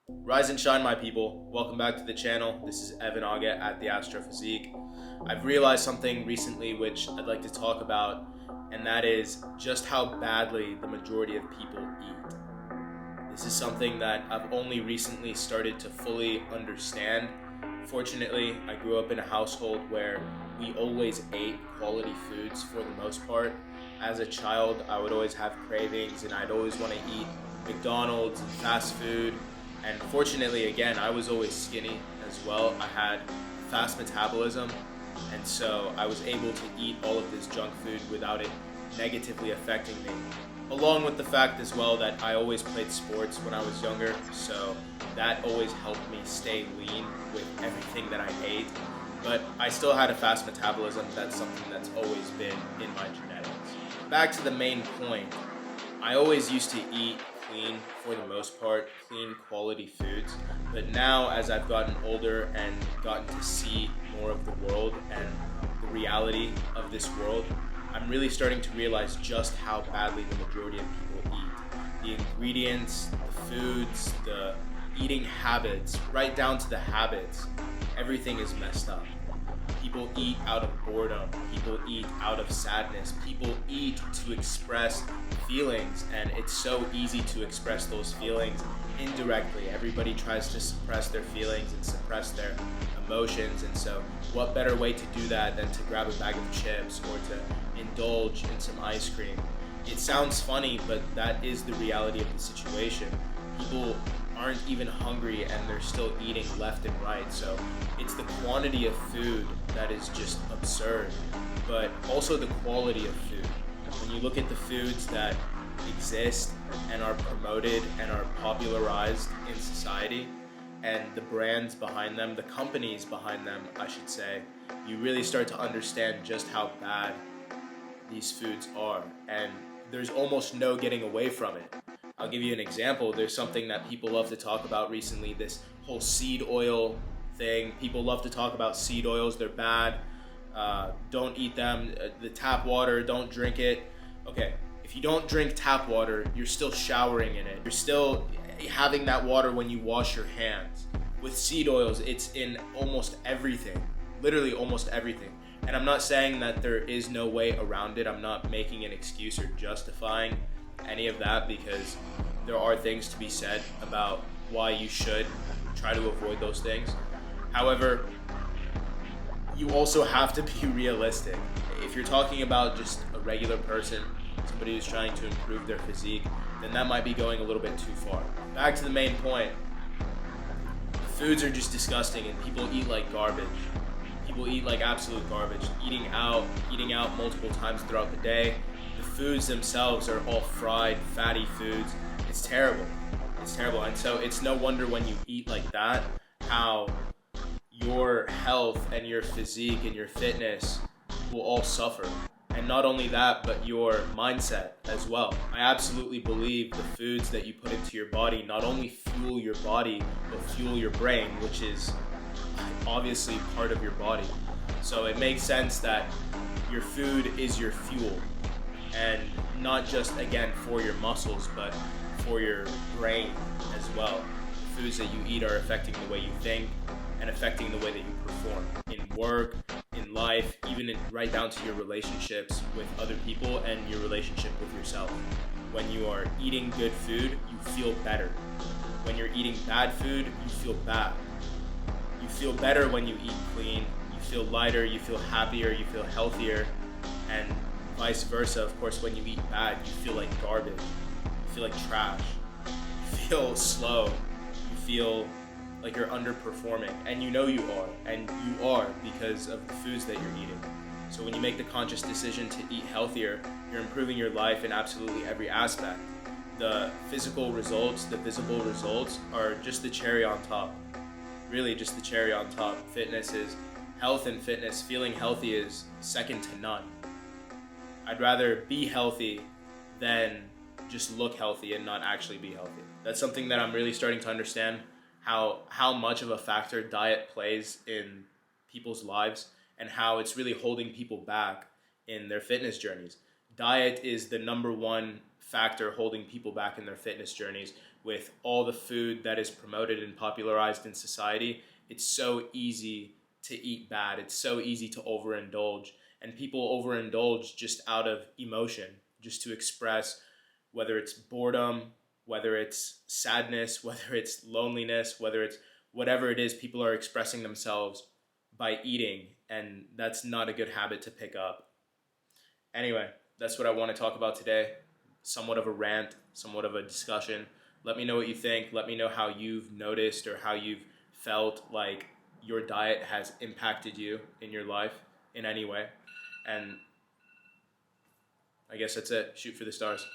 Rise and shine, my people. Welcome back to the channel. This is Evan Auget at the Astrophysique. I've realized something recently which I'd like to talk about, and that is just how badly the majority of people eat. This is something that I've only recently started to fully understand. Fortunately, I grew up in a household where we always ate quality foods for the most part. As a child, I would always have cravings and I'd always want to eat McDonald's and fast food. And fortunately, again, I was always skinny as well. I had fast metabolism, and so I was able to eat all of this junk food without it negatively affecting me. Along with the fact as well that I always played sports when I was younger, so that always helped me stay lean with everything that I ate. But I still had a fast metabolism. That's something that's always been in my genetics. Back to the main point, I always used to eat clean for the most part, clean quality foods. But now, as I've gotten older and gotten to see more of the world and the reality of this world, I'm really starting to realize just how badly the majority of people eat. The ingredients, the foods, the eating habits, right down to the habits, everything is messed up. People eat out of boredom. People eat out of sadness. People eat to express feelings, and it's so easy to express those feelings indirectly. Everybody tries to suppress their feelings and suppress their emotions, and so what better way to do that than to grab a bag of chips or to indulge in some ice cream? It sounds funny, but that is the reality of the situation. People aren't even hungry and they're still eating left and right. So it's the quantity of food that is just absurd, but also the quality of food. When you look at the foods that exist and are promoted and are popularized in society, and the brands behind them, the companies behind them, I should say, you really start to understand just how bad these foods are. And there's almost no getting away from it. I'll give you an example. There's something that people love to talk about recently, this whole seed oil thing. People love to talk about seed oils. They're bad. Don't eat them. The tap water, don't drink it. Okay, if you don't drink tap water, you're still showering in it. You're still having that water when you wash your hands. With seed oils, it's in almost everything. Literally almost everything. And I'm not saying that there is no way around it. I'm not making an excuse or justifying any of that, because there are things to be said about why you should try to avoid those things. However, you also have to be realistic. If you're talking about just a regular person, somebody who's trying to improve their physique, then that might be going a little bit too far. Back to the main point. The foods are just disgusting and people eat like garbage. People eat like absolute garbage, eating out multiple times throughout the day. The foods themselves are all fried, fatty foods. It's terrible. It's terrible. And so it's no wonder when you eat like that, how your health and your physique and your fitness will all suffer. And not only that, but your mindset as well. I absolutely believe the foods that you put into your body not only fuel your body, but fuel your brain, which is obviously part of your body. So it makes sense that your food is your fuel, and not just, again, for your muscles, but for your brain as well. The foods that you eat are affecting the way you think and affecting the way that you perform in work, in life, even right down to your relationships with other people and your relationship with yourself. When you are eating good food, you feel better. When you're eating bad food, you feel bad. You feel better when you eat clean, you feel lighter, you feel happier, you feel healthier, and vice versa. Of course, when you eat bad, you feel like garbage, you feel like trash, you feel slow, you feel like you're underperforming, and you know you are, and you are because of the foods that you're eating. So when you make the conscious decision to eat healthier, you're improving your life in absolutely every aspect. The physical results, the visible results are just the cherry on top. Really just the cherry on top. Fitness is health, and fitness, feeling healthy, is second to none. I'd rather be healthy than just look healthy and not actually be healthy. That's something that I'm really starting to understand, how much of a factor diet plays in people's lives and how it's really holding people back in their fitness journeys. Diet is the number one factor holding people back in their fitness journeys, with all the food that is promoted and popularized in society, it's so easy to eat bad. It's so easy to overindulge. And people overindulge just out of emotion, just to express whether it's boredom, whether it's sadness, whether it's loneliness, whether it's whatever it is, people are expressing themselves by eating. And that's not a good habit to pick up. Anyway, that's what I want to talk about today. Somewhat of a rant, somewhat of a discussion. Let me know what you think. Let me know how you've noticed or how you've felt like your diet has impacted you in your life in any way. And I guess that's it. Shoot for the stars.